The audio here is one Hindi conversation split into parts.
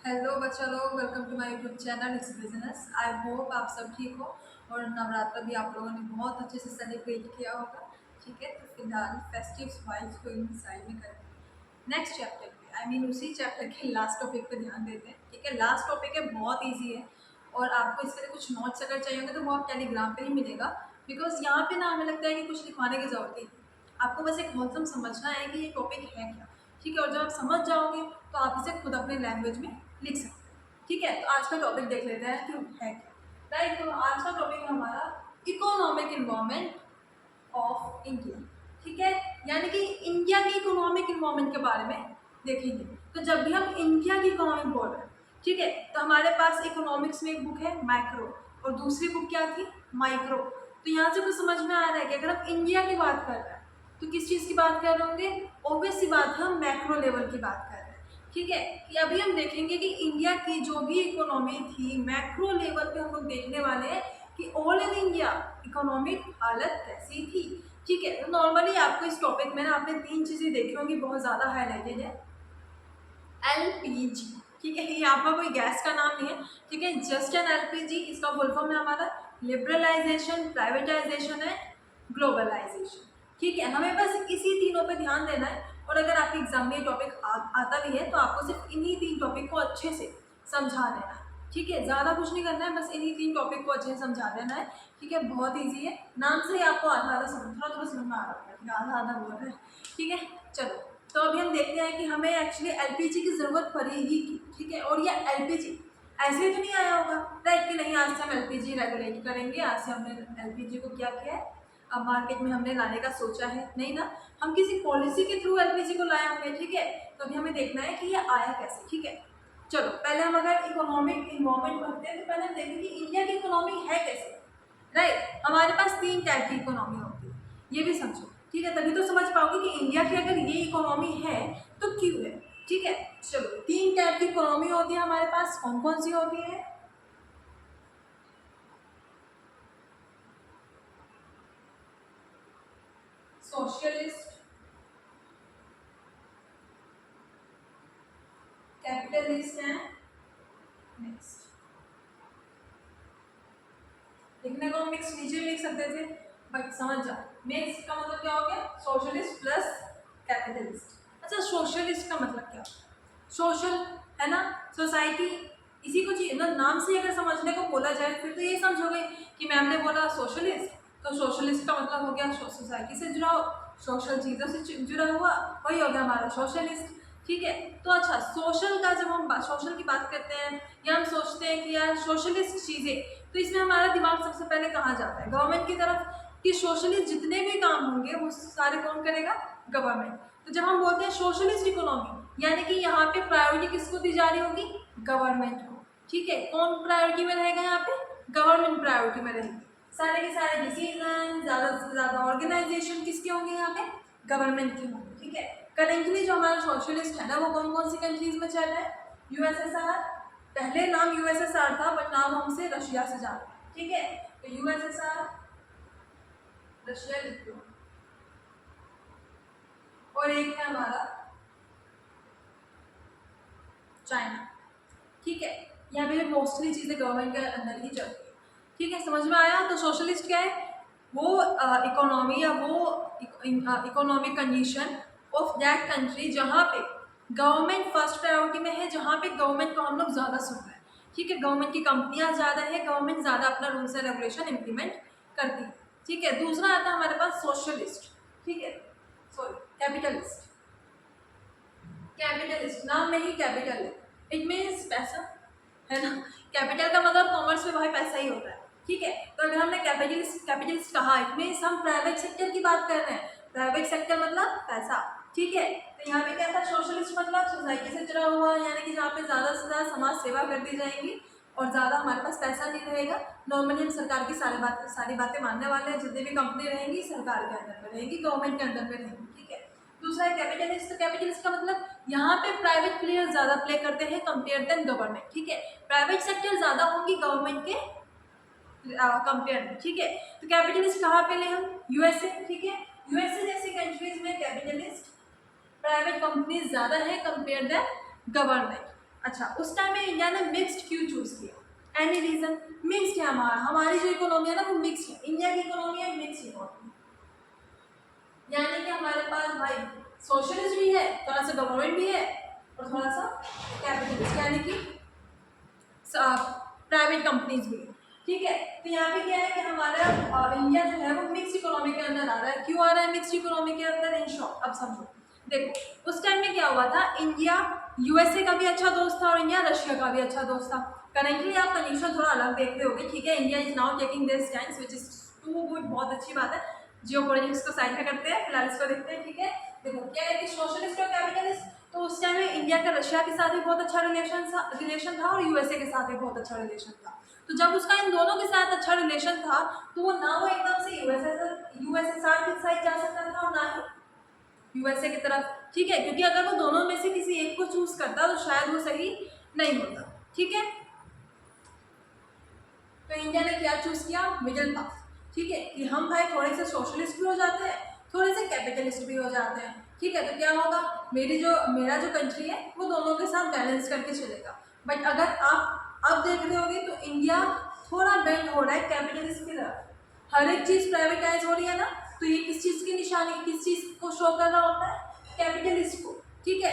हेलो बच्चा लोग, welcome to my YouTube channel it's business. I hope आप सब ठीक हो और नवरात्र भी आप लोगों ने बहुत अच्छे से सेलिब्रेट किया होगा। ठीक है, तो फिलहाल फेस्टिव वाइब्स को इन साइड में करते नेक्स्ट चैप्टर पे, उसी चैप्टर के लास्ट टॉपिक पे ध्यान देते हैं। ठीक है, लास्ट टॉपिक है, बहुत ईजी है और आपको इसके लिए कुछ नोट्स अगर चाहिए होंगे तो वो आप टेलीग्राम पे ही मिलेगा। बिकॉज यहाँ पे ना हमें लगता है कि कुछ लिखवाने की जरूरत ही नहीं। आपको बस एक मौसम समझना है कि ये टॉपिक है क्या। ठीक है, और जब आप समझ जाओगे तो आप इसे खुद अपने लैंग्वेज में लिख सकते हैं। ठीक है, तो आज का टॉपिक देख लेते हैं कि है क्या। राइट, तो आज का टॉपिक हमारा इकोनॉमिक इन्वायरमेंट ऑफ इंडिया। ठीक है, यानी कि इंडिया की इकोनॉमिक इन्वायरमेंट के बारे में देखेंगे। तो जब भी हम इंडिया की इकोनॉमिक बोल रहे हैं, ठीक है, तो हमारे पास इकोनॉमिक्स में एक बुक है माइक्रो और दूसरी बुक क्या थी, माइक्रो। तो यहाँ से कुछ समझ में आ रहा है कि अगर हम इंडिया की बात कर रहे हैं तो किस चीज़ की बात कर रहे होंगे, ऑब्वियस सी बात है, हम मैक्रो लेवल की बात कर रहे हैं। ठीक है, कि अभी हम देखेंगे कि इंडिया की जो भी इकोनॉमी थी मैक्रो लेवल पे हम लोग देखने वाले हैं कि ऑल इन इंडिया इकोनॉमिक हालत कैसी थी। ठीक है, तो नॉर्मली आपको इस टॉपिक में ना आपने तीन चीज़ें देखी होंगी बहुत ज़्यादा हाईलाइटेड है। एलपीजी, ठीक है, ये आपका कोई गैस का नाम नहीं है। ठीक है, जस्ट एन एलपीजी, इसका फुल फॉर्म है हमारा लिबरलाइजेशन, प्राइवेटाइजेशन है, ग्लोबलाइजेशन। ठीक है, हमें बस इसी तीनों पे ध्यान देना है और अगर आपके एग्जाम में ये टॉपिक आता भी है तो आपको सिर्फ इन्हीं तीन टॉपिक को अच्छे से समझा देना है। ठीक है, ज़्यादा कुछ नहीं करना है, बस इन्हीं तीन टॉपिक को अच्छे से समझा देना है। ठीक है, बहुत ईजी है, नाम से ही आपको आधा आधा थोड़ा थोड़ा समझ में आ रहा है, आधा आधा बोल रहे हैं। ठीक है, चलो, तो अभी हम देखते हैं कि हमें एक्चुअली एलपीजी की ज़रूरत पड़ेगी की। ठीक है, और ये एलपीजी ऐसे ही तो नहीं आया होगा, राइट, कि नहीं आज से हम एलपीजी रेगुलेट करेंगे, आज से हमने एलपीजी को क्या किया है, अब मार्केट में हमने लाने का सोचा है, नहीं ना, हम किसी पॉलिसी के थ्रू एलपीजी को लाए होंगे। ठीक है, तो अभी हमें देखना है कि ये आया कैसे। ठीक है, चलो, पहले हम अगर इकोनॉमिक इन्वॉल्वमेंट पढ़ते हैं तो पहले हम देखें कि इंडिया की इकोनॉमी है कैसे। राइट, हमारे पास तीन टाइप की इकोनॉमी होती है, ये भी समझो। ठीक है, तभी तो समझ पाओगे कि इंडिया की अगर ये इकोनॉमी है तो क्यों है। ठीक है, चलो, तीन टाइप की इकोनॉमी होती है हमारे पास, कौन कौन सी होती है। सोशलिस्ट, कैपिटलिस्ट है, मिक्स। लिखने को हम मिक्स नीचे भी लिख सकते थे, बट समझ जाओ मिक्स का मतलब क्या हो गया, सोशलिस्ट प्लस कैपिटलिस्ट। अच्छा, सोशलिस्ट का मतलब क्या, सोशल है ना, सोसाइटी, इसी को चाहिए ना, नाम से अगर समझने को बोला जाए फिर तो ये समझोगे कि मैम ने बोला सोशलिस्ट, तो सोशलिस्ट का मतलब हो गया सोसाइटी से जुड़ा, सोशल चीज़ों से जुड़ा हुआ, वही हो गया हमारा सोशलिस्ट। ठीक है, तो अच्छा, सोशल का जब हम सोशल की बात करते हैं या हम सोचते हैं कि यार सोशलिस्ट चीज़ें, तो इसमें हमारा दिमाग सबसे पहले कहाँ जाता है, गवर्नमेंट की तरफ, कि सोशलिस्ट जितने भी काम होंगे वो सारे कौन करेगा, गवर्नमेंट। तो जब हम बोलते हैं सोशलिस्ट इकोनॉमी, यानी कि यहाँ पे प्रायोरिटी किसको दी जा रही होगी, गवर्नमेंट को। ठीक है, कौन प्रायोरिटी में रहेगा यहाँ पे, गवर्नमेंट प्रायोरिटी में रहेगी। सारे के सारे डिसीजन, ज़्यादा से ज़्यादा ऑर्गेनाइजेशन किसके होंगे यहाँ पे, गवर्नमेंट के होंगे। ठीक है, करेंटली जो हमारा सोशलिस्ट है ना वो कौन कौन सी कंट्रीज में चल रहा है, यूएसएसआर, पहले नाम यूएसएसआर था बट नाम हमसे रशिया से जानते हैं। ठीक है, तो यूएसएसआर, रशिया लिख दो, और एक है हमारा चाइना। ठीक है, यहाँ पे मोस्टली चीज़ें गवर्नमेंट के अंदर ही चलती है। ठीक है, समझ में आया। तो सोशलिस्ट क्या है, वो इकोनॉमी या वो economic condition of that country जहाँ पे गवर्नमेंट फर्स्ट प्रायोरिटी में है, जहाँ पे गवर्नमेंट को हम लोग ज़्यादा सुन रहे हैं। ठीक है, गवर्नमेंट की कंपनियाँ ज़्यादा है, गवर्नमेंट ज़्यादा अपना रूल्स एंड रेगुलेशन इम्प्लीमेंट करती है। ठीक है, दूसरा आता है हमारे पास सोशलिस्ट। ठीक है, सॉरी, कैपिटलिस्ट। कैपिटलिस्ट नाम में ही कैपिटल है, इट मीन्स पैसा, है ना। कैपिटल का मतलब कॉमर्स में भाई पैसा ही होता है। ठीक है, तो अगर हमने कैपिटलिस्ट कैपिटलिस्ट कहा, इट मीन्स हम प्राइवेट सेक्टर की बात कर रहे हैं, प्राइवेट सेक्टर मतलब पैसा। ठीक है, तो यहाँ पे क्या था, सोशलिस्ट मतलब सोसाइटी से जुड़ा हुआ, यानी कि जहाँ पे ज़्यादा से ज़्यादा समाज सेवा कर दी जाएगी और ज़्यादा हमारे पास पैसा नहीं रहेगा। नॉर्मली हम सरकार की सारी बातें मानने वाले हैं, जितनी भी कंपनी रहेंगी सरकार के अंदर में रहेंगी, गवर्नमेंट के अंदर में रहेंगी। ठीक है, दूसरा है कैपिटलिस्ट। तो कैपिटलिस्ट का मतलब यहाँ पे प्राइवेट प्लेयर ज़्यादा प्ले करते हैं कंपेयर देन गवर्नमेंट। ठीक है, प्राइवेट सेक्टर ज़्यादा होंगी गवर्नमेंट के कंपेयर में। ठीक है, तो कैपिटलिस्ट कहाँ पे ले हम, यूएसए। ठीक है, यूएसए जैसी कंट्रीज में कैपिटलिस्ट प्राइवेट कंपनीज ज़्यादा है कंपेयर देन गवर्नमेंट। अच्छा, उस टाइम में इंडिया ने मिक्स्ड क्यों चूज किया? Any reason? मिक्स्ड है हमारी जो इकोनॉमी है ना वो मिक्स्ड है, इंडिया की इकोनॉमी है मिक्स्ड इकोनॉमी, यानी कि हमारे पास भाई सोशलिस्ट भी है, थोड़ा सा गवर्नमेंट भी है और थोड़ा सा कैपिटलिस्ट यानी कि प्राइवेट कंपनीज भी है। ठीक है, तो यहाँ पे क्या है कि हमारा इंडिया जो है वो मिक्स इकोनॉमी के अंदर आ रहा है। क्यों आ रहा है मिक्स इकोनॉमी के अंदर? इन शॉर्ट अब समझो, देखो उस टाइम में क्या हुआ था, इंडिया यूएसए का भी अच्छा दोस्त था और इंडिया रशिया का भी अच्छा दोस्त था। करेंटली आप कंडीशन थोड़ा अलग देख रहे होगे, ठीक है, India is now taking this stand which is too good, बहुत अच्छी बात है। जियोपॉलिटिक्स को साइड में करते हैं, फिलहाल इसको देखते हैं। ठीक है, देखो क्या है कि सोशलिस्ट और कैपिटलिस्ट, तो उस टाइम में इंडिया का रशिया के साथ भी बहुत अच्छा रिलेशन था और यूएसए के साथ भी बहुत अच्छा रिलेशन था। तो जब उसका इन दोनों के साथ अच्छा रिलेशन था तो वो ना वो एकदम से यूएसएसआर की साइड जा सकता था और ना ही यूएसए की तरफ। ठीक है, क्योंकि अगर वो दोनों में से किसी एक को चूज करता तो शायद वो सही नहीं होता। ठीक है, तो इंडिया ने क्या चूज किया? Middle path. ठीक है, कि हम भाई थोड़े से सोशलिस्ट भी हो जाते हैं, थोड़े से कैपिटलिस्ट भी हो जाते हैं। ठीक है, तो क्या होगा, मेरा जो कंट्री है वो दोनों के साथ बैलेंस करके चलेगा। बट अगर आप अब देख रहे होगे तो इंडिया थोड़ा बेंड हो रहा है कैपिटलिस्ट की तरफ। हर एक चीज प्राइवेटाइज हो रही है ना, तो ये किस चीज की निशानी, किस चीज को शो कर रहा होता है? कैपिटलिस्ट को। ठीक है,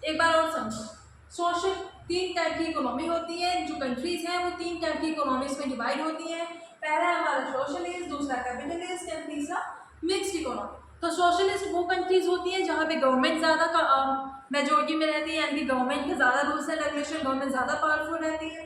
एक बार और समझो, सोशल तीन टाइप की इकोनॉमी होती है, जो कंट्रीज हैं वो तीन टाइप की इकोनॉमीज में डिवाइड होती है। पहला है हमारा सोशलिस्ट, दूसरा कैपिटलिस्ट एंड तीसरा मिक्स्ड इकोनॉमी। तो सोशलिस्ट वो कंट्रीज होती है जहाँ पे गवर्नमेंट ज़्यादा मेजोरिटी में रहती है, यानी कि गवर्नमेंट के ज़्यादा रूल्स एंड रेगुलेशन, गवर्नमेंट ज़्यादा पावरफुल रहती है।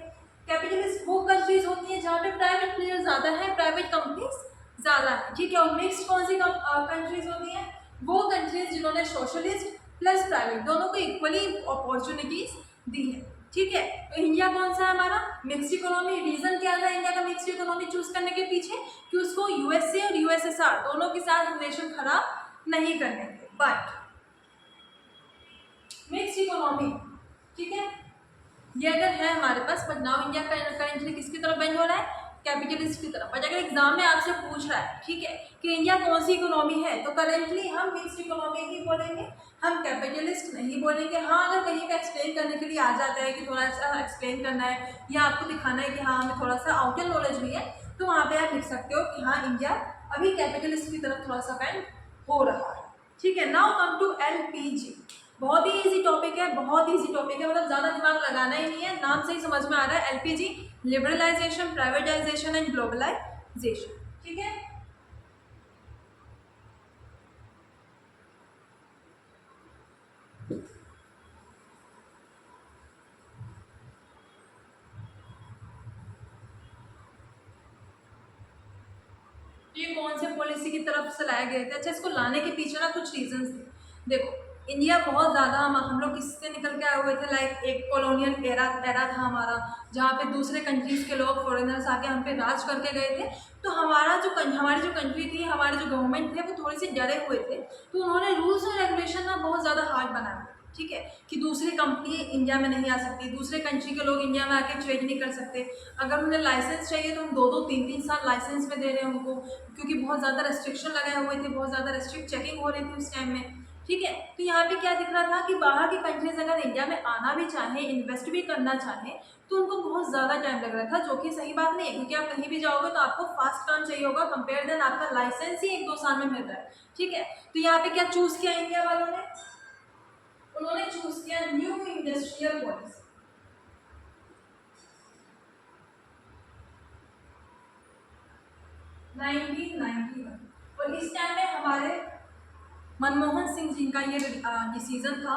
कैपिटलिस्ट वो कंट्रीज होती है जहाँ पे प्राइवेट प्लेयर ज़्यादा है, प्राइवेट कंपनीज ज़्यादा है। ठीक है, और मिक्स्ड कौन सी कंट्रीज होती हैं? वो कंट्रीज जिन्होंने सोशलिस्ट प्लस प्राइवेट दोनों को इक्वली अपॉर्चुनिटीज दी है। ठीक है, तो इंडिया कौन सा है हमारा? Mixed economy. रीजन क्या था इंडिया का मिक्स्ड इकोनॉमी चूज करने के पीछे? कि उसको यूएसए और यूएसएसआर दोनों के साथ रिलेशन खराब नहीं करने थे। बट मिक्स्ड इकोनॉमी, ठीक है, ये अगर है हमारे पास, बट नाउ इंडिया करेंटली किसकी तरफ बेंड हो रहा है? कैपिटलिस्ट की तरफ। बट अगर एग्जाम में आपसे पूछ रहा है, ठीक है, कि इंडिया कौन सी इकोनॉमी है, तो करेंटली हम मिक्स्ड इकोनॉमी ही बोलेंगे, हम कैपिटलिस्ट नहीं बोलेंगे। हाँ, अगर कहीं पे एक्सप्लेन करने के लिए आ जाता है कि थोड़ा सा एक्सप्लेन करना है या आपको दिखाना है कि हाँ हमें थोड़ा सा आउटर नॉलेज भी है, तो वहाँ पे आप लिख सकते हो कि हाँ इंडिया अभी कैपिटलिस्ट की तरफ थोड़ा सा बेंड हो रहा है। ठीक है, नाउ कम टू एलपीजी। बहुत ही इजी टॉपिक है, बहुत इजी टॉपिक है, मतलब ज़्यादा दिमाग लगाना ही नहीं है, नाम से ही समझ में आ रहा है। LPG, liberalisation, privatisation and globalisation. ठीक है, ये कौन से पॉलिसी की तरफ से लाए गए थे? अच्छा, इसको लाने के पीछे ना कुछ रीजंस थे। देखो, इंडिया बहुत ज़्यादा हम लोग किससे निकल के आए हुए थे, लाइक एक कॉलोनियल एरा था हमारा, जहाँ पे दूसरे कंट्रीज़ के लोग फॉरेनर्स आके हम पे राज करके गए थे। तो हमारी जो कंट्री थी, हमारे जो गवर्नमेंट थे, वो थोड़े से डरे हुए थे, तो उन्होंने रूल्स और रेगुलेशन ना बहुत ज़्यादा हार्ड बनाए। ठीक है, कि दूसरी कंपनी इंडिया में नहीं आ सकती, दूसरे कंट्री के लोग इंडिया में आके ट्रेड नहीं कर सकते। अगर उन्हें लाइसेंस चाहिए तो हम 2-2, 3-3 साल लाइसेंस में दे रहे हैं उनको, क्योंकि बहुत ज़्यादा रेस्ट्रिक्शन लगाए हुए थे, बहुत ज़्यादा रेस्ट्रिक्ट चेकिंग हो रही थी उस टाइम में। ठीक है, तो यहाँ पे क्या दिख रहा था कि बाहर की कंट्रीज अगर इंडिया में आना भी चाहें, इन्वेस्ट भी करना चाहें, तो उनको बहुत ज़्यादा टाइम लग रहा था, जो कि सही बात नहीं है, क्योंकि आप कहीं भी जाओगे तो आपको फास्ट काम चाहिए होगा, कंपेयर देन आपका लाइसेंस ही 1-2 साल में मिल रहा है। ठीक है, तो यहाँ पे क्या चूज़ किया इंडिया वालों ने? उन्होंने चूज किया न्यू इंडस्ट्रियल पॉलिसी। 1991, और इस टाइम में हमारे मनमोहन सिंह जी का ये डिसीजन था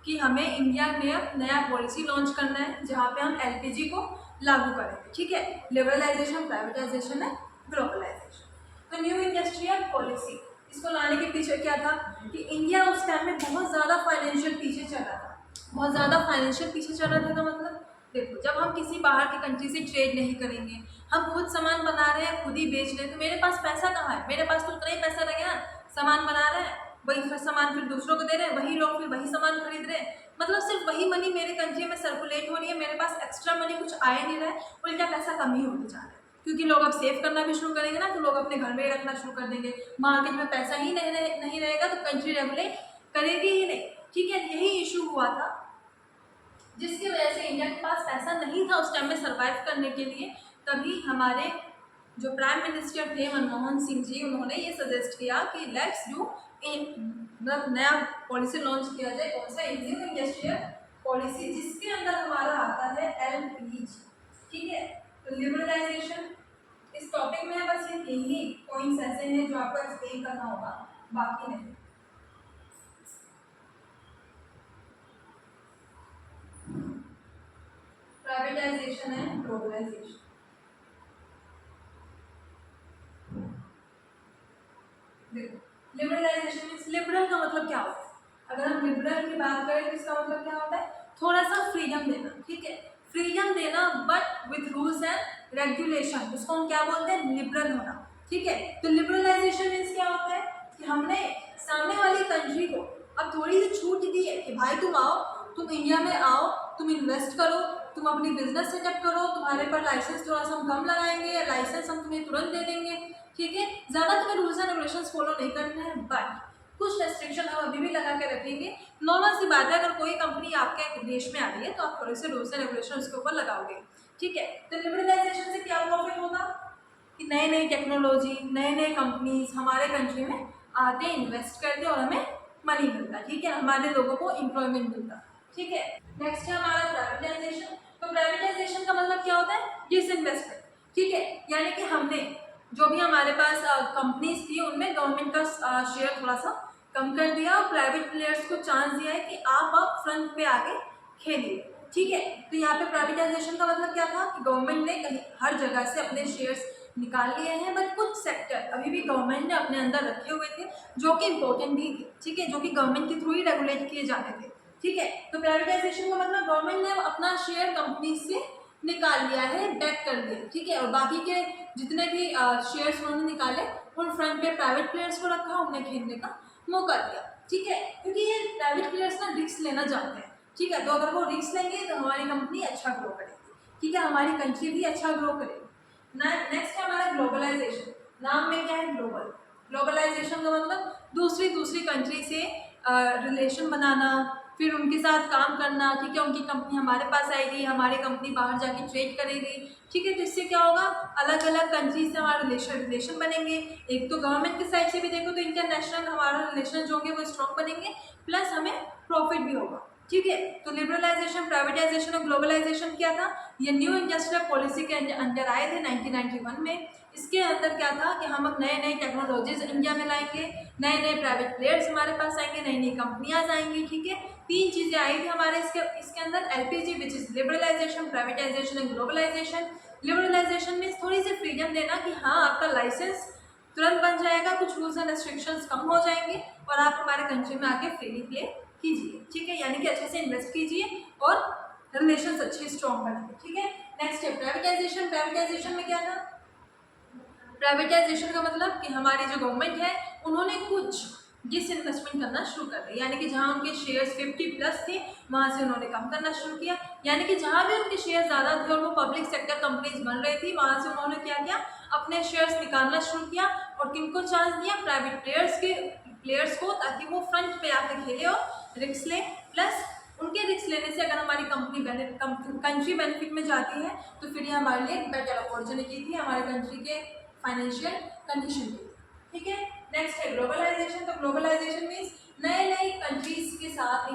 कि हमें इंडिया में नया पॉलिसी लॉन्च करना है जहाँ पे हम एलपीजी को लागू करेंगे। ठीक है, लिबरलाइजेशन, प्राइवेटाइजेशन है, ग्लोबलाइजेशन। तो न्यू इंडस्ट्रियल पॉलिसी, इसको लाने के पीछे क्या था कि इंडिया उस टाइम में बहुत ज़्यादा फाइनेंशियल पीछे चल रहा था। बहुत ज़्यादा फाइनेंशियल पीछे चल रहा था का मतलब, देखो जब हम किसी बाहर की कंट्री से ट्रेड नहीं करेंगे, हम खुद सामान बना रहे हैं, खुद ही बेच रहे हैं, तो मेरे पास पैसा कहाँ है? मेरे पास तो उतना ही पैसा लगेगा, सामान बना रहे हैं, वही सामान फिर दूसरों को दे रहे हैं, वही लोग फिर वही सामान खरीद रहे हैं, मतलब सिर्फ वही मनी मेरे कंट्री में सर्कुलेट हो रही है, मेरे पास एक्स्ट्रा मनी कुछ आ ही नहीं रहा है, उल्टा पैसा कम ही होते जा रहा है। क्योंकि लोग अब सेव करना भी शुरू करेंगे ना, तो लोग अपने घर में ही रखना शुरू कर देंगे, मार्केट में पैसा ही नहीं रहेगा तो कंट्री रेगुलेट करेगी ही नहीं। ठीक है, यही इशू हुआ था जिसकी वजह से इंडिया के पास पैसा नहीं था उस टाइम में सर्वाइव करने के लिए। तभी हमारे जो प्राइम मिनिस्टर थे मनमोहन सिंह जी, उन्होंने ये सजेस्ट किया कि लेट्स डू मतलब नया पॉलिसी लॉन्च किया जाए। कौन सा? न्यू इंडस्ट्रियल पॉलिसी, जिसके अंदर हमारा आता है एलपीजी। ठीक है, तो लिबरलाइजेशन इस टॉपिक में बस ये तीन ही पॉइंट्स ऐसे हैं जो आपको एक्सप्लेन करना होगा, बाकी नहीं। प्राइवेटाइजेशन है, ग्लोबलाइजेशन। देखो, लिबरलाइजेशन मीन्स लिबरल का मतलब क्या होता है? अगर हम लिबरल की बात करें तो इसका मतलब क्या होता है? थोड़ा सा फ्रीडम देना। ठीक है, फ्रीडम देना but with rules and regulation, उसको हम क्या बोलते हैं? लिबरल होना। ठीक है, तो लिबरलाइजेशन मीन्स क्या होता है कि हमने सामने वाली कंट्री को अब थोड़ी सी छूट दी है कि भाई तुम आओ, तुम इंडिया में आओ, तुम इन्वेस्ट करो, तुम अपनी बिजनेस सेटअप करो, तुम्हारे पर लाइसेंस थोड़ा सा हम कम लगाएंगे या लाइसेंस हम तुम्हें तुरंत दे देंगे। ठीक है, ज़्यादा तुम्हें रूल्स एंड रेगुलेशंस फॉलो नहीं करने हैं, बट कुछ रेस्ट्रिक्शन हम अभी भी लगा के रखेंगे। नॉर्मल सी बात है, अगर कोई कंपनी आपके देश में आ रही है तो आप थोड़े से रूल्स एंड रेगुलेशन उसके ऊपर लगाओगे। ठीक है, तो लिबरलाइजेशन से क्या प्रॉफिट होगा कि नई नई टेक्नोलॉजी, नए नए कंपनीज हमारे कंट्री में आते, इन्वेस्ट करते और हमें मनी मिलता। ठीक है, हमारे लोगों को एम्प्लॉयमेंट मिलता। ठीक है, नेक्स्ट है हमारा प्राइवेटाइजेशन। तो प्राइवेटाइजेशन का मतलब क्या होता है? डिसइन्वेस्टमेंट। ठीक है, यानी कि हमने जो भी हमारे पास कंपनीज थी उनमें गवर्नमेंट का शेयर थोड़ा सा कम कर दिया और प्राइवेट प्लेयर्स को चांस दिया है कि आप अब फ्रंट पे आके खेलिए। ठीक है, तो यहाँ पे प्राइवेटाइजेशन का मतलब क्या था कि गवर्नमेंट ने कहीं हर जगह से अपने शेयर्स निकाल लिए हैं, बट कुछ सेक्टर अभी भी गवर्नमेंट ने अपने अंदर रखे हुए थे जो कि इंपॉर्टेंट भी थे। ठीक है, जो कि गवर्नमेंट के थ्रू ही रेगुलेट किए जाते थे। ठीक है, तो प्राइवेटाइजेशन का मतलब गवर्नमेंट ने अपना शेयर कंपनी से निकाल लिया है, बैक कर दिया। ठीक है, और बाकी के जितने भी शेयर्स उन्होंने निकाले उन फ्रंट पे प्राइवेट प्लेयर्स को रखा, उन्हें खेलने का मौका दिया। ठीक है, क्योंकि ये प्राइवेट प्लेयर्स ना रिस्क लेना चाहते हैं। ठीक है, तो अगर वो रिस्क लेंगे तो हमारी कंपनी अच्छा ग्रो करेगी। ठीक है, हमारी कंट्री भी अच्छा ग्रो करेगी। नेक्स्ट है हमारा ग्लोबलाइजेशन। नाम में क्या है? ग्लोबल। ग्लोबलाइजेशन का मतलब दूसरी दूसरी कंट्री से रिलेशन बनाना, फिर उनके साथ काम करना। ठीक है, उनकी कंपनी हमारे पास आएगी, हमारी कंपनी बाहर जाके ट्रेड करेगी। ठीक है, तो इससे क्या होगा? अलग अलग कंट्री से हमारा रिलेशन बनेंगे। एक तो गवर्नमेंट की साइड से भी देखो तो इंटरनेशनल हमारा रिलेशन जो होंगे वो स्ट्रॉन्ग बनेंगे, प्लस हमें प्रॉफिट भी होगा। ठीक है, तो लिबरलाइजेशन, प्राइवेटाइजेशन और ग्लोबलाइजेशन क्या था? ये न्यू इंडस्ट्रियल पॉलिसी के अंदर आए थे 1991 में। इसके अंदर क्या था कि हम अब नए नए टेक्नोलॉजीज इंडिया में लाएंगे, नए नए प्राइवेट प्लेयर्स हमारे पास आएंगे, नई नई कंपनियां आएंगी। ठीक है, तीन चीजें आई थी हमारे इसके अंदर LPG, which is liberalisation, privatisation and globalisation. Liberalisation में थोड़ी सी फ्रीडम देना कि हाँ आपका लाइसेंस तुरंत बन जाएगा, कुछ रूल्स एंड रेस्ट्रिक्शंस कम हो जाएंगे और आप हमारे कंट्री में आके फ्रीली प्ले कीजिए। ठीक है, यानी कि अच्छे से इन्वेस्ट कीजिए और रिलेशंस अच्छे स्ट्रॉन्ग बनाइए। ठीक है, नेक्स्ट है प्राइवेटाइजेशन। प्राइवेटाइजेशन में क्या था? प्राइवेटाइजेशन का मतलब कि हमारी जो गवर्नमेंट है उन्होंने कुछ डिसइन्वेस्टमेंट करना शुरू कर दिया, यानी कि जहां उनके शेयर्स 50+ थे वहां से उन्होंने कम करना शुरू किया। यानी कि जहां भी उनके शेयर ज़्यादा थे और वो पब्लिक सेक्टर कंपनीज बन रही थी, वहां से उन्होंने क्या किया? अपने शेयर्स निकालना शुरू किया और किनको चांस दिया? प्राइवेट प्लेयर्स को, ताकि वो फ्रंट पे आकर खेले और रिस्क ले। प्लस उनके रिस्क लेने से अगर हमारी कंट्री बेनिफिट में जाती है तो फिर ये हमारे लिए बेटर अपॉर्चुनिटी थी हमारे कंट्री के फाइनेंशियल कंडीशन के। ठीक है, नेक्स्ट है ग्लोबलाइजेशन। तो ग्लोबलाइजेशन मीन्स नए नए कंट्रीज के साथ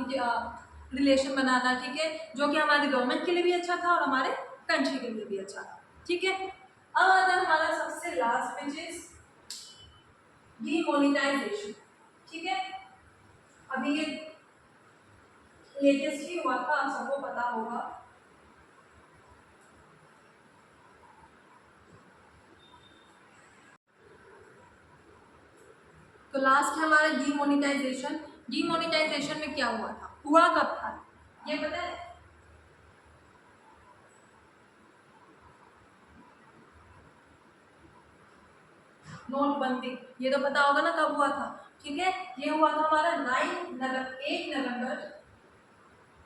रिलेशन बनाना। ठीक है, जो कि हमारी गवर्नमेंट के लिए भी अच्छा था और हमारे कंट्री के लिए भी अच्छा था। ठीक है, अब आता है हमारा सबसे लास्ट विच इज डीमोनेटाइजेशन। ठीक है, अभी ये लेटेस्ट ही हुआ था, आप सबको पता होगा। तो लास्ट है हमारा डीमोनेटाइजेशन। डीमोनेटाइजेशन में क्या हुआ था? हुआ कब था ये पता है? नोटबंदी, ये तो पता होगा ना कब हुआ था। ठीक है, ये हुआ था हमारा 8 नवंबर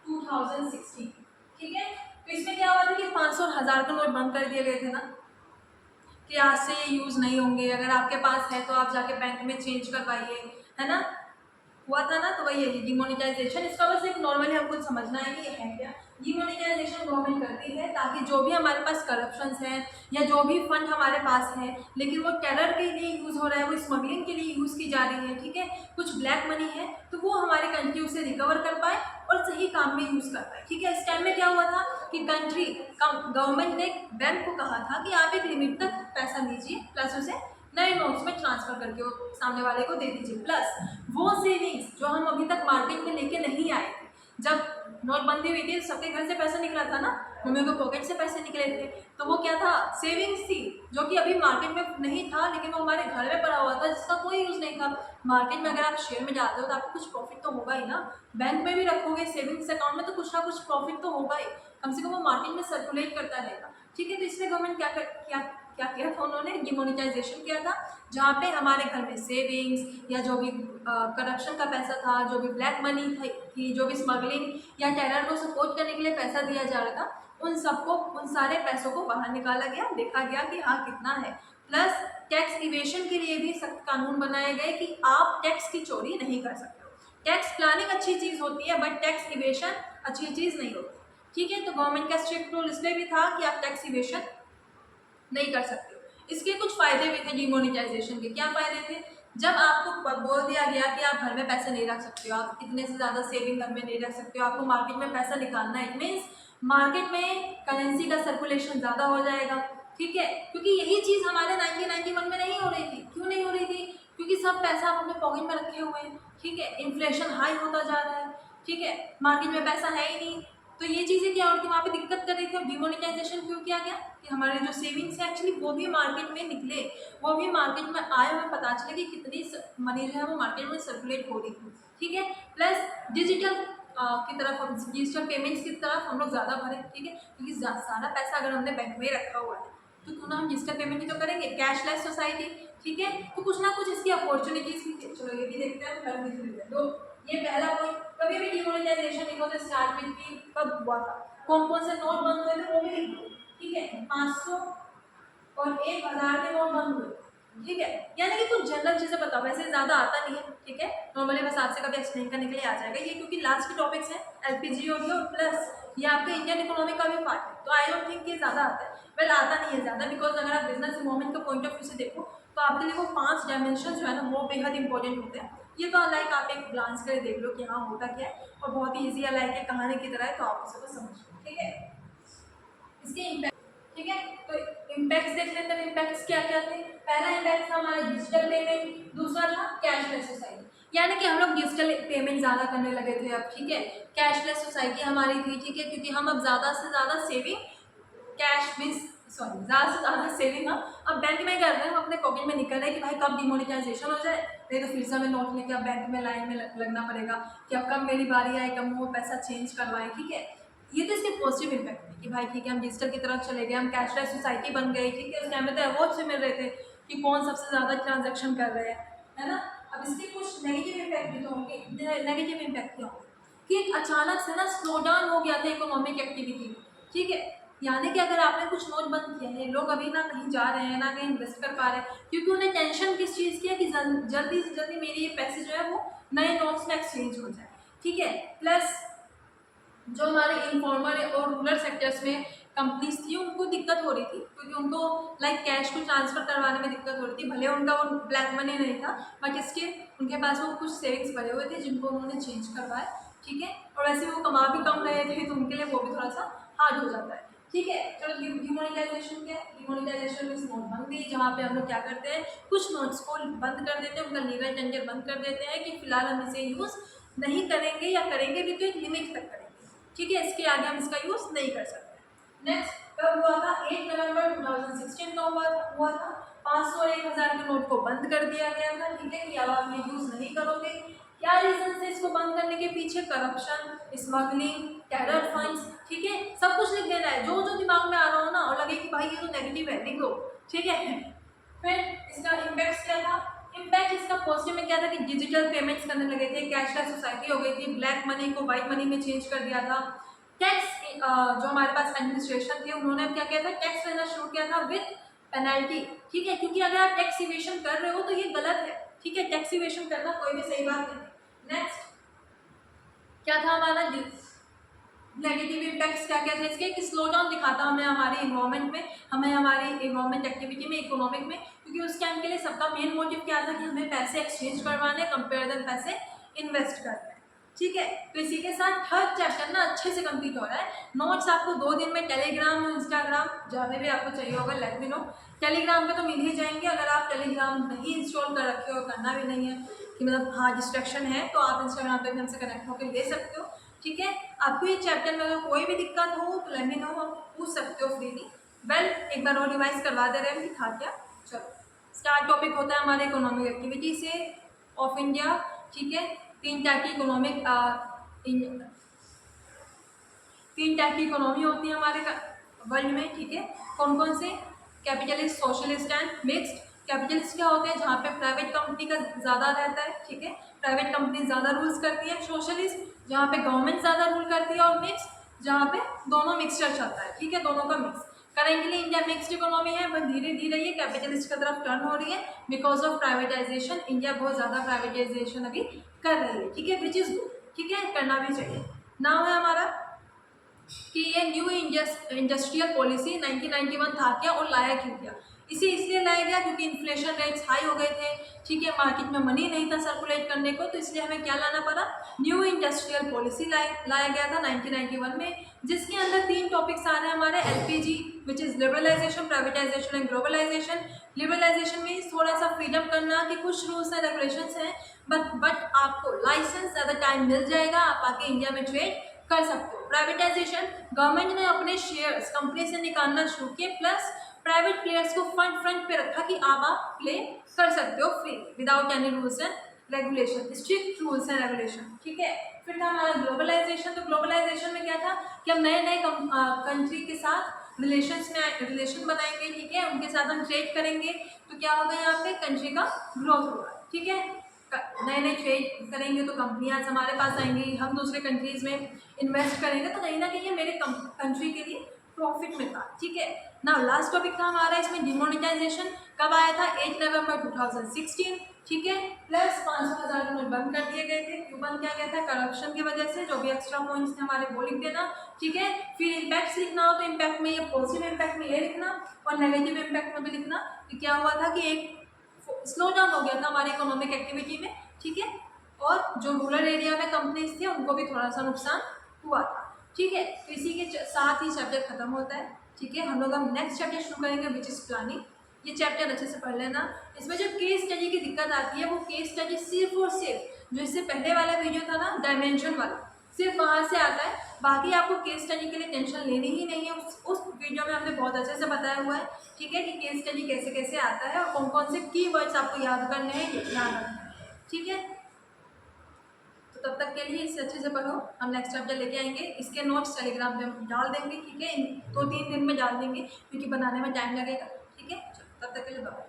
2016। ठीक है, तो इसमें क्या हुआ था कि 500 और 1000 के नोट बंद कर दिए गए थे ना, कि आज से ये यूज नहीं होंगे, अगर आपके पास है तो आप जाके बैंक में चेंज करवाइए, है ना। हुआ था ना, तो वही है डिमोनेटाइजेशन। इसका बस एक नॉर्मली हमको समझना है कि ये है क्या। डिमोनेटाइजेशन गवर्नमेंट करती है ताकि जो भी हमारे पास करप्शन है या जो भी फंड हमारे पास है लेकिन वो टेरर के लिए यूज़ हो रहा है, वो स्मगलिंग के लिए यूज़ की जा रही है, ठीक है, कुछ ब्लैक मनी है, तो वो हमारी कंट्री उसे रिकवर कर पाए और सही काम में यूज़ कर पाए, ठीक है। इस टाइम में क्या हुआ था कि कंट्री गवर्नमेंट ने बैंक को कहा था कि आप एक लिमिट तक पैसा लीजिए प्लस उसे नए नोट्स में ट्रांसफर करके वो सामने वाले को दे दीजिए, प्लस वो सेविंग्स जो हम अभी तक मार्केट में लेके नहीं आए थे, जब नोटबंदी हुई थी सबके घर से पैसा निकला था ना, मम्मी के पॉकेट से पैसे निकले थे, तो वो क्या था, सेविंग्स थी, जो कि अभी मार्केट में नहीं था लेकिन वो हमारे घर में पड़ा हुआ था जिसका कोई यूज़ नहीं था। मार्केट में अगर आप शेयर में जाते हो तो आपको कुछ प्रॉफिट तो होगा ही ना, बैंक में भी रखोगे सेविंग्स अकाउंट में तो कुछ ना कुछ प्रॉफिट तो होगा ही, कम से कम वो मार्केट में सर्कुलेट करता रहेगा, ठीक है। तो इसलिए गवर्नमेंट क्या किया था, उन्होंने डिमोनेटाइजेशन किया था, जहाँ पे हमारे घर में सेविंग्स या जो भी करप्शन का पैसा था, जो भी ब्लैक मनी थी, जो भी स्मगलिंग या टेरर को सपोर्ट करने के लिए पैसा दिया जा रहा था, उन सारे पैसों को बाहर निकाला गया, देखा गया कि हाँ कितना है। प्लस टैक्स इवेशन के लिए भी सख्त कानून बनाए गए कि आप टैक्स की चोरी नहीं कर सकते हो। टैक्स प्लानिंग अच्छी चीज़ होती है बट टैक्स इवेशन अच्छी चीज़ नहीं होती, ठीक है। तो गवर्नमेंट का स्ट्रिक्ट रूल इसलिए भी था कि आप टैक्स इवेशन नहीं कर सकते हो। इसके कुछ फ़ायदे भी थे डिमोनेटाइजेशन के। क्या फ़ायदे थे, जब आपको बोल दिया गया कि आप घर में पैसे नहीं रख सकते हो, आप इतने से ज़्यादा सेविंग घर में नहीं रख सकते हो, आपको मार्केट में पैसा निकालना है, इट मीन्स मार्केट में करेंसी का सर्कुलेशन ज़्यादा हो जाएगा, ठीक है। क्योंकि यही चीज़ हमारे 1991 में नहीं हो रही थी। क्यों नहीं हो रही थी, क्योंकि सब पैसा आप अपने पॉकेट में रखे हुए हैं, ठीक है, इन्फ्लेशन हाई होता जा रहा है, ठीक है, मार्केट में पैसा है ही नहीं, तो ये चीज़ें क्या होती है, वहाँ पे दिक्कत कर रही थी। और डिमोनेटाइजेशन क्यों किया गया कि हमारे जो सेविंग्स है एक्चुअली वो भी मार्केट में निकले, वो भी मार्केट में आए, हमें पता चले कि कितनी मनी जो है वो मार्केट में सर्कुलेट हो रही थी, ठीक है। प्लस डिजिटल की तरफ हम डिजिटल पेमेंट्स की तरफ हम लोग ज़्यादा बढ़े, ठीक है, क्योंकि सारा पैसा अगर हमने बैंक में रखा हुआ है तो क्यों ना हम डिजिटल पेमेंट ही तो करेंगे, कैशलेस सोसाइटी, ठीक है। तो कुछ ना कुछ इसकी अपॉर्चुनिटीज भी थी। चलो ये भी देखते हैं। तो ये पहला पॉइंट, कभी भी डिमोनेटाइजेशन लिखो तो स्टार्ट में कब हुआ था, कौन कौन से नोट बंद हुए थे वो भी लिखो, ठीक है। 500 और 1000 के नोट बंद हुए, ठीक है। यानी कि कुछ जनरल चीज़ें बताओ, वैसे ज़्यादा आता नहीं है, ठीक है, नॉर्मली बस आपसे कभी एक्सप्लेन करने के लिए आ जाएगा ये, क्योंकि लास्ट के टॉपिक्स हैं एलपीजी हो गया और प्लस ये आपके इंडियन इकोनॉमी का भी पार्ट है, तो आई डोंट थिंक ये ज़्यादा आता है, वेल आता नहीं है ज़्यादा, बिकॉज अगर आप बिजनेस इन्वॉल्वमेंट का पॉइंट ऑफ व्यू से देखो तो आपके लिए वो 5 डायमेंशन जो है ना वो बेहद इंपॉर्टेंट होते हैं। ये तो लाइक आप एक ग्लांस करके देख लो कि हाँ होता क्या है, और बहुत ही ईजी है, लाइक एक कहानी की तरह है, तो आप उसे को समझ लो, ठीक है। इसके इम्पैक्ट, ठीक है, तो इम्पैक्ट्स देख लेते हैं। इम्पैक्ट्स क्या क्या थे, पहला इम्पैक्ट था हमारा डिजिटल पेमेंट, दूसरा था कैशलेस सोसाइटी, यानी कि हम लोग डिजिटल पेमेंट ज़्यादा करने लगे थे अब, ठीक है। कैशलेस सोसाइटी हमारी थी, ठीक है, क्योंकि हम अब ज़्यादा से ज़्यादा सेविंग कैश मीन्स सॉरी ज़्यादा से ज़्यादा सेविंग हम अब बैंक में कर रहे हैं, हम अपने पॉकेट में निकल रहे हैं कि भाई कब डिमोनेटाइजेशन हो जाए, नहीं तो फिर से हमें नोट लेके अब बैंक में लाइन में लगना पड़ेगा कि अब कब मेरी बारी आए, कब वो पैसा चेंज करवाएं, ठीक है। ये तो इसके पॉजिटिव इम्पैक्ट है कि भाई ठीक है हम डिजिटल की तरफ चले गए, हम कैशलेस सोसाइटी बन गई, ठीक है। उस टाइम में तो अवार्ड से मिल रहे थे कि कौन सबसे ज़्यादा ट्रांजेक्शन कर रहे हैं, है ना। अब इसके कुछ नेगेटिव इम्पैक्ट भी तो होंगे। नेगेटिव इम्पैक्ट क्या होंगे कि एक अचानक से ना स्लो डाउन हो गया था इकोनॉमिक एक्टिविटी, ठीक है। यानी कि अगर आपने कुछ नोट बंद किया है, लोग अभी ना कहीं जा रहे हैं ना कहीं इन्वेस्ट कर पा रहे हैं, क्योंकि उन्हें टेंशन किस चीज़ की है कि जल्दी से जल्दी मेरे ये पैसे जो है वो नए नोट्स में एक्सचेंज हो जाए, ठीक है। प्लस जो हमारे इनफॉर्मल और रूरल सेक्टर्स में कंपनीज थी उनको दिक्कत हो रही थी, क्योंकि उनको लाइक कैश को ट्रांसफ़र करवाने में दिक्कत हो रही थी, भले उनका वो ब्लैक मनी नहीं था बट इसके उनके पास वो कुछ सेविंग्स भरे हुए थे जिनको उन्होंने चेंज करवाए, ठीक है। और वैसे वो कमा भी कम रहे थे तो उनके लिए वो भी थोड़ा सा हार्ड हो जाता है, ठीक है। चलो डिमोनेटाइजेशन क्या है, डिमोनेटाइजेशन मीन्स नोटबंदी, जहाँ पे हम लोग क्या करते हैं कुछ नोट्स को बंद कर देते हैं, उनका लीगल टेंडर बंद कर देते हैं कि फिलहाल हम इसे यूज़ नहीं करेंगे या करेंगे भी तो एक लिमिट तक करेंगे, ठीक है, इसके आगे हम इसका यूज़ नहीं कर सकते। नेक्स्ट कब हुआ था, 8 नवंबर 2016 का हुआ था। 500 और 1000 के नोट को बंद कर दिया गया था, ठीक है, कि अब आप ये यूज़ नहीं करोगे। क्या रीजन है इसको बंद करने के पीछे, करप्शन, स्मगलिंग, टेरर फंड्स, ठीक है, सब कुछ लिख देना है, जो जो दिमाग में आ रहा हो ना और लगे कि भाई ये तो नेगेटिव है लिख लो, ठीक है। फिर इसका इम्पैक्ट क्या था, इम्पैक्ट इसका पॉजिटिव में क्या था कि डिजिटल पेमेंट्स करने लगे थे, कैशलेस सोसाइटी हो गई थी, ब्लैक मनी को वाइट मनी में चेंज कर दिया था। टैक्स जो हमारे पास एडमिनिस्ट्रेशन थे उन्होंने क्या किया था, टैक्स लेना शुरू किया था विद पेनल्टी, ठीक है, क्योंकि अगर आप टैक्स इवेशन कर रहे हो तो ये गलत है, ठीक है, टैक्स इवेशन करना कोई भी सही बात नहीं है। नेक्स्ट क्या था हमारा नेगेटिव इम्पैक्ट्स क्या क्या थे इसके, कि स्लो डाउन दिखाता हमें हमारी इन्वायरमेंट में, हमें हमारी इन्वायरमेंट एक्टिविटी में, इकोनॉमिक में, क्योंकि उस टाइम के लिए सबका मेन मोटिव क्या था कि हमें पैसे एक्सचेंज करवाने कंपेयर देन पैसे इन्वेस्ट करने। ठीक है, तो इसी के साथ थर्ड चैप्टर ना अच्छे से कंप्लीट हो रहा है। नोट्स आपको 2 दिन में टेलीग्राम और इंस्टाग्राम जहाँ भी आपको चाहिए होगा लेट मी नो। टेलीग्राम पे तो मिल ही जाएंगे, अगर आप टेलीग्राम नहीं इंस्टॉल कर रखे हो, करना भी नहीं है कि मतलब हाँ डिस्ट्रैक्शन है, तो आप इंस्टाग्राम पे भी हमसे कनेक्ट होकर ले सकते हो। ठीक है, आपको ये चैप्टर में अगर कोई भी दिक्कत हो तो लेट मी नो, हम पूछ सकते हो फ्रीली। वेल एक बार और रिवाइज करवा दे रहे हैं कि था क्या। चलो स्टार्ट टॉपिक होता है हमारे इकोनॉमिक एक्टिविटी से ऑफ इंडिया। ठीक है, 3 टाइप की तीन टाइप की इकोनॉमी होती है हमारे वर्ल्ड में। ठीक है, कौन कौन से? Capitalist, socialist and mixed. Capitalist क्या होते हैं? जहाँ पे प्राइवेट कंपनी का ज़्यादा रहता है। ठीक है, प्राइवेट कंपनी ज़्यादा रूल्स करती है। सोशलिस्ट जहाँ पे गवर्नमेंट ज़्यादा रूल करती है। और मिक्स जहाँ पे दोनों मिक्सचर चलता है। ठीक है, दोनों का mix. Currently India mixed economy है, बट धीरे धीरे ये कैपिटलिस्ट की तरफ टर्न हो रही है बिकॉज ऑफ प्राइवेटाइजेशन। इंडिया बहुत ज़्यादा प्राइवेटाइजेशन अभी कर रही है। ठीक है, विच इज़ गुड। ठीक है, करना भी चाहिए। नाम है हमारा कि ये न्यू इंडस्ट्रियल पॉलिसी 1991 था क्या और लाया क्यों गया? इसे इसलिए लाया गया क्योंकि इन्फ्लेशन रेट्स हाई हो गए थे। ठीक है, मार्केट में मनी नहीं था सर्कुलेट करने को, तो इसलिए हमें क्या लाना पड़ा? न्यू इंडस्ट्रियल पॉलिसी लाया गया था 1991 में, जिसके अंदर 3 टॉपिक्स आ रहे हैं हमारे। LPG which is liberalisation, privatisation and globalisation. Liberalisation में थोड़ा सा फ्रीडम करना कि कुछ रूल्स एंड रेगुलेशंस हैं, बट आपको लाइसेंस ज़्यादा टाइम मिल जाएगा, आप आके इंडिया में ट्रेड कर सकते हो। प्राइवेटाइजेशन, गवर्नमेंट ने अपने शेयर्स कंपनी से निकालना शुरू किए, प्लस प्राइवेट प्लेयर्स को फ्रंट पे रखा कि आप प्ले कर सकते हो free without any rules and regulation, strict rules and regulation. ठीक है, फिर था हमारा ग्लोबलाइजेशन। तो ग्लोबलाइजेशन में क्या था कि हम नए नए कंट्री के साथ रिलेशन बनाएंगे। ठीक है, उनके साथ हम ट्रेड करेंगे, तो क्या होगा यहाँ पे? कंट्री का ग्रोथ होगा। ठीक है, नए नए ट्रेड करेंगे तो कंपनियां हमारे पास आएंगी, हम दूसरे कंट्रीज़ में इन्वेस्ट करेंगे, तो कहीं ना कहीं ये मेरे कंट्री के लिए प्रॉफिट में था। ठीक है ना, लास्ट टॉपिक था हमारा इसमें डिमोनेटाइजेशन। कब आया था? 8 नवंबर 2016। ठीक है, प्लस 500,000 नोट बंद कर दिए गए थे। क्यों बंद किया गया था? करप्शन की वजह से। जो भी एक्स्ट्रा पॉइंट्स थे हमारे वो लिख देना। ठीक है, फिर इम्पैक्ट्स लिखना हो तो इम्पैक्ट में ये पॉजिटिव इम्पैक्ट में ये लिखना, और नेगेटिव इम्पैक्ट में भी लिखना कि क्या हुआ था कि एक स्लो डाउन हो गया था हमारी इकोनॉमिक एक्टिविटी में। ठीक है, और जो रूरल एरिया में कंपनीज थे उनको भी थोड़ा सा नुकसान हुआ था। ठीक है, तो इसी के साथ ही चैप्टर खत्म होता है। ठीक है, हम लोग अब नेक्स्ट चैप्टर शुरू करेंगे विच इज़ प्लानिंग। ये चैप्टर अच्छे से पढ़ लेना। इसमें जो केस स्टडी की दिक्कत आती है वो केस स्टडी सिर्फ और सिर्फ जो इससे पहले वाला वीडियो था ना डायमेंशन वाला, सिर्फ वहाँ से आता है। बाकी आपको केस स्टडी के लिए टेंशन लेनी ही नहीं है। उस वीडियो में हमने बहुत अच्छे से बताया हुआ है। ठीक है, कि केस स्टडी कैसे कैसे आता है और कौन कौन से कीवर्ड्स आपको याद करने हैं, ये ध्यान रखना है। ठीक है, तो तब तक के लिए इसे अच्छे से पढ़ो। हम नेक्स्ट चैप्टर लेके आएंगे, इसके नोट्स टेलीग्राम पे हम डाल देंगे। ठीक है, 2-3 दिन में डाल देंगे क्योंकि बनाने में टाइम लगेगा। ठीक है, तब तक के लिए बाय।